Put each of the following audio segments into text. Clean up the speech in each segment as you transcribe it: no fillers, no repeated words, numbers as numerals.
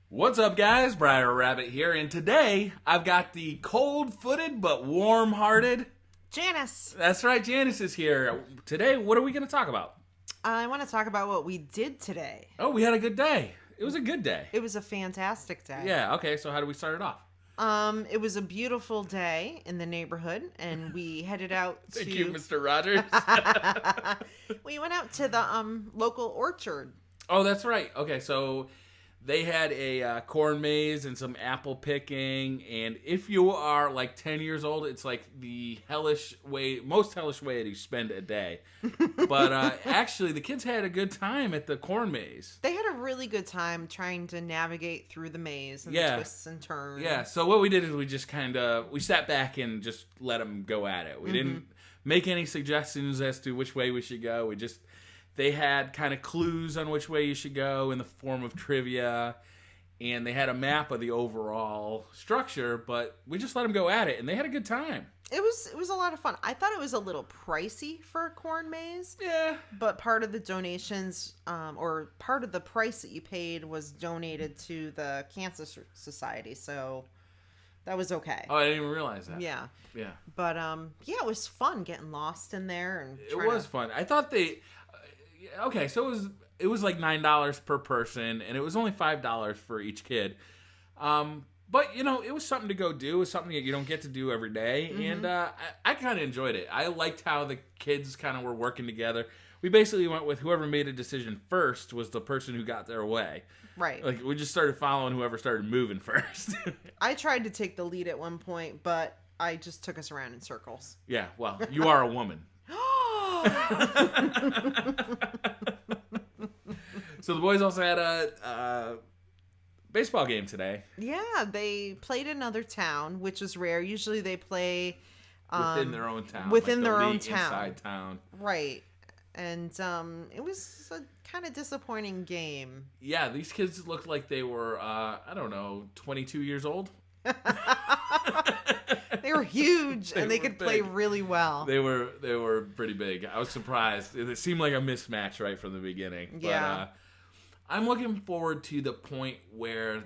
What's up, guys? BriarRabbit here, and today I've got the cold-footed but warm-hearted Janice. That's right, Janice is here. Today, what are we going to talk about? I want to talk about what we did today. Oh, we had a good day. It was a good day. It was a fantastic day. Yeah, okay, so how do we start it off? It was a beautiful day in the neighborhood, and we headed out to... Thank you, Mr. Rogers. We went out to the local orchard. Oh, that's right. Okay, so they had a corn maze and some apple picking, and if you are like 10 years old, it's like the most hellish way to spend a day. But actually, the kids had a good time at the corn maze. They had a really good time trying to navigate through the maze and the twists and turns. Yeah, so what we did is we just we sat back and just let them go at it. We didn't make any suggestions as to which way we should go. They had kind of clues on which way you should go in the form of trivia, and they had a map of the overall structure, but we just let them go at it, and they had a good time. It was a lot of fun. I thought it was a little pricey for a corn maze. Yeah. But part of the donations, or part of the price that you paid was donated to the Cancer Society, so that was okay. Oh, I didn't even realize that. Yeah. Yeah. But, yeah, it was fun getting lost in there. And it was fun. I thought okay, so it was like $9 per person, and it was only $5 for each kid. But, it was something to go do. It was something that you don't get to do every day, and I kind of enjoyed it. I liked how the kids kind of were working together. We basically went with whoever made a decision first was the person who got their way. Right. Like, we just started following whoever started moving first. I tried to take the lead at one point, but I just took us around in circles. Yeah, well, you are a woman. So the boys also had a baseball game today. Yeah, they played another town, which is rare. Usually they play within their own town. Within their own town. Inside town. Right. And it was a kind of disappointing game. Yeah, these kids looked like they were, 22 years old. They were huge, and they could play really well. They were pretty big. I was surprised. It seemed like a mismatch right from the beginning. Yeah. But I'm looking forward to the point where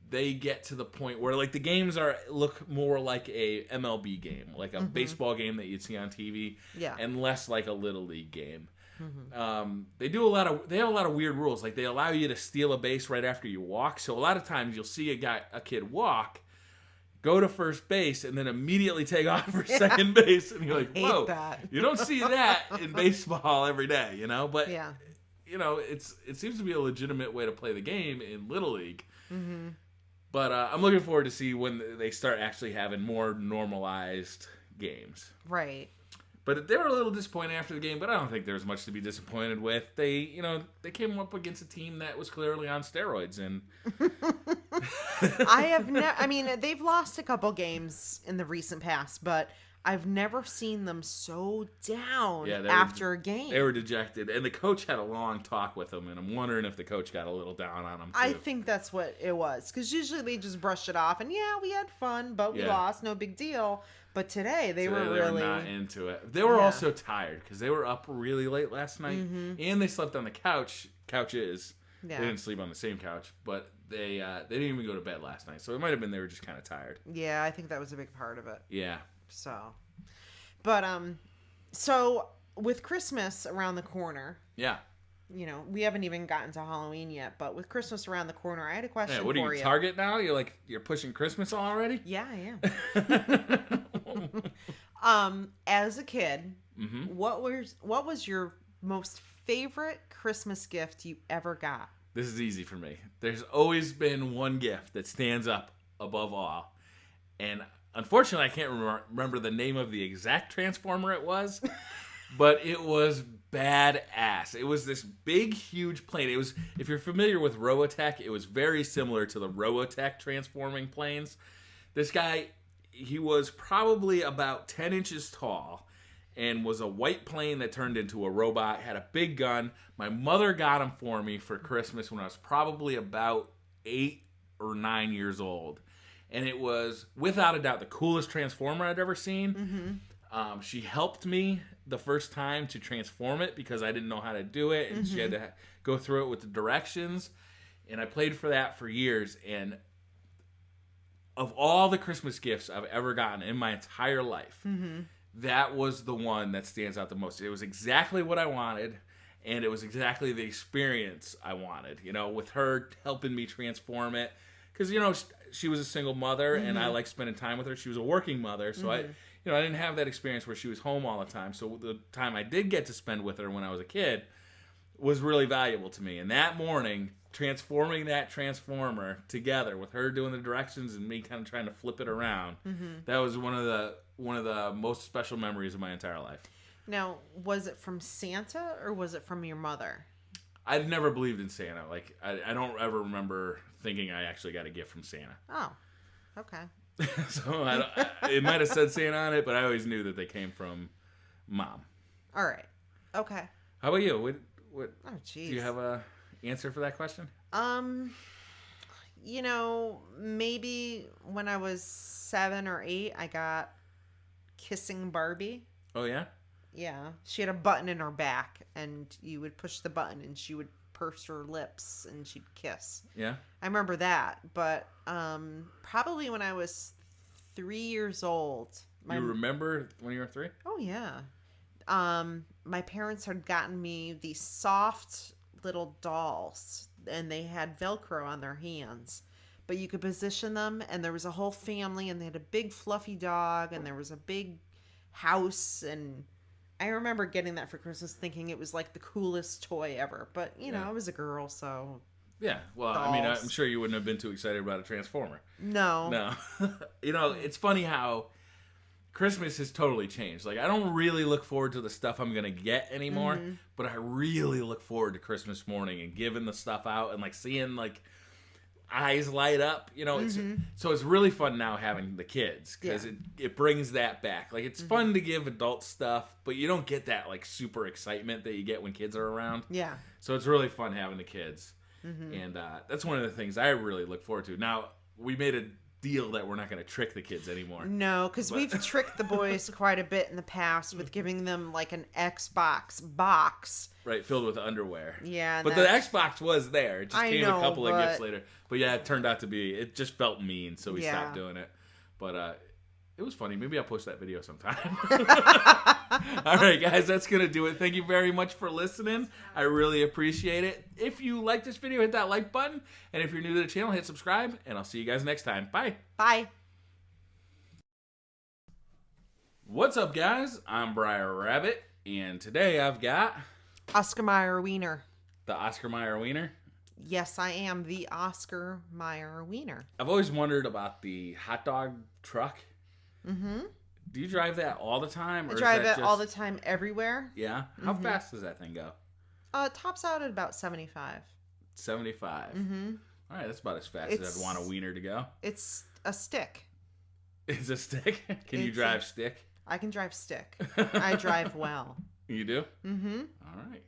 they get to the point where like the games look more like a MLB game, like a baseball game that you'd see on TV, and less like a little league game. They have a lot of weird rules. Like they allow you to steal a base right after you walk. So a lot of times you'll see a kid walk, go to first base, and then immediately take off for second base, and you're like, whoa, you don't see that in baseball every day, But it seems to be a legitimate way to play the game in Little League. But I'm looking forward to see when they start actually having more normalized games. Right. But they were a little disappointed after the game, but I don't think there was much to be disappointed with. They came up against a team that was clearly on steroids, and they've lost a couple games in the recent past, but I've never seen them so down after a game. They were dejected, and the coach had a long talk with them, and I'm wondering if the coach got a little down on them, too. I think that's what it was, because usually they just brush it off, and we had fun, but we lost, no big deal. But today, they were really not into it. They were also tired, because they were up really late last night, and they slept on the couches. Yeah. They didn't sleep on the same couch, but they didn't even go to bed last night, so it might have been they were just kind of tired. Yeah, I think that was a big part of it. Yeah. So with Christmas around the corner. Yeah. We haven't even gotten to Halloween yet, but with Christmas around the corner, I had a question for you. What are you, Target now? You're pushing Christmas already? Yeah, I am. As a kid, what was your most favorite Christmas gift you ever got? This is easy for me. There's always been one gift that stands up above all, and unfortunately, I can't remember the name of the exact Transformer it was, but it was badass. It was this big, huge plane. It was, if you're familiar with Robotech, it was very similar to the Robotech transforming planes. This guy, he was probably about 10 inches tall and was a white plane that turned into a robot, had a big gun. My mother got him for me for Christmas when I was probably about 8 or 9 years old. And it was, without a doubt, the coolest Transformer I'd ever seen. She helped me the first time to transform it because I didn't know how to do it, and she had to go through it with the directions. And I played for that for years. And of all the Christmas gifts I've ever gotten in my entire life, that was the one that stands out the most. It was exactly what I wanted, and it was exactly the experience I wanted, you know, with her helping me transform it. Because, you know, she was a single mother, and I like spending time with her. She was a working mother, so I didn't have that experience where she was home all the time. So the time I did get to spend with her when I was a kid was really valuable to me. And that morning, transforming that transformer together with her doing the directions and me kind of trying to flip it around, that was one of the most special memories of my entire life. Now, was it from Santa or was it from your mother? I'd never believed in Santa. Like, I don't ever remember thinking I actually got a gift from Santa. Oh, okay. So it might have said Santa on it, but I always knew that they came from Mom. All right. Okay. How about you? What? Oh, jeez. Do you have a answer for that question? You know, maybe when I was 7 or 8, I got Kissing Barbie. Oh, yeah? Yeah. She had a button in her back, and you would push the button, and she would purse her lips, and she'd kiss. Yeah? I remember that, but probably when I was 3 years old. You remember when you were 3? Oh, yeah. My parents had gotten me these soft little dolls, and they had Velcro on their hands, but you could position them, and there was a whole family, and they had a big fluffy dog, and there was a big house, and I remember getting that for Christmas thinking it was like the coolest toy ever, but you know, I was a girl, so yeah. Well, dolls. I mean, I'm sure you wouldn't have been too excited about a Transformer. No. You know, it's funny how Christmas has totally changed. Like, I don't really look forward to the stuff I'm going to get anymore, but I really look forward to Christmas morning and giving the stuff out and, like, seeing, like, eyes light up. You know, so it's really fun now having the kids because it brings that back. Like, it's fun to give adult stuff, but you don't get that, like, super excitement that you get when kids are around. Yeah. So it's really fun having the kids. And that's one of the things I really look forward to. Now, we made a deal that we're not going to trick the kids anymore. No, because we've tricked the boys quite a bit in the past with giving them like an Xbox box. Right, filled with underwear. Yeah. But the Xbox was there. It just came a couple of gifts later. But yeah, it turned out to be, it just felt mean, so we stopped doing it. But it was funny. Maybe I'll post that video sometime. All right, guys, that's going to do it. Thank you very much for listening. I really appreciate it. If you like this video, hit that like button. And if you're new to the channel, hit subscribe. And I'll see you guys next time. Bye. Bye. What's up, guys? I'm BriarRabbit. And today I've got Oscar Mayer Wiener. The Oscar Mayer Wiener? Yes, I am the Oscar Mayer Wiener. I've always wondered about the hot dog truck. Do you drive that all the time? I drive it all the time everywhere. Yeah? How fast does that thing go? Tops out at about 75. 75. All right, that's about as fast as I'd want a wiener to go. It's a stick. It's a stick? Can you drive stick? I can drive stick. I drive well. You do? All right.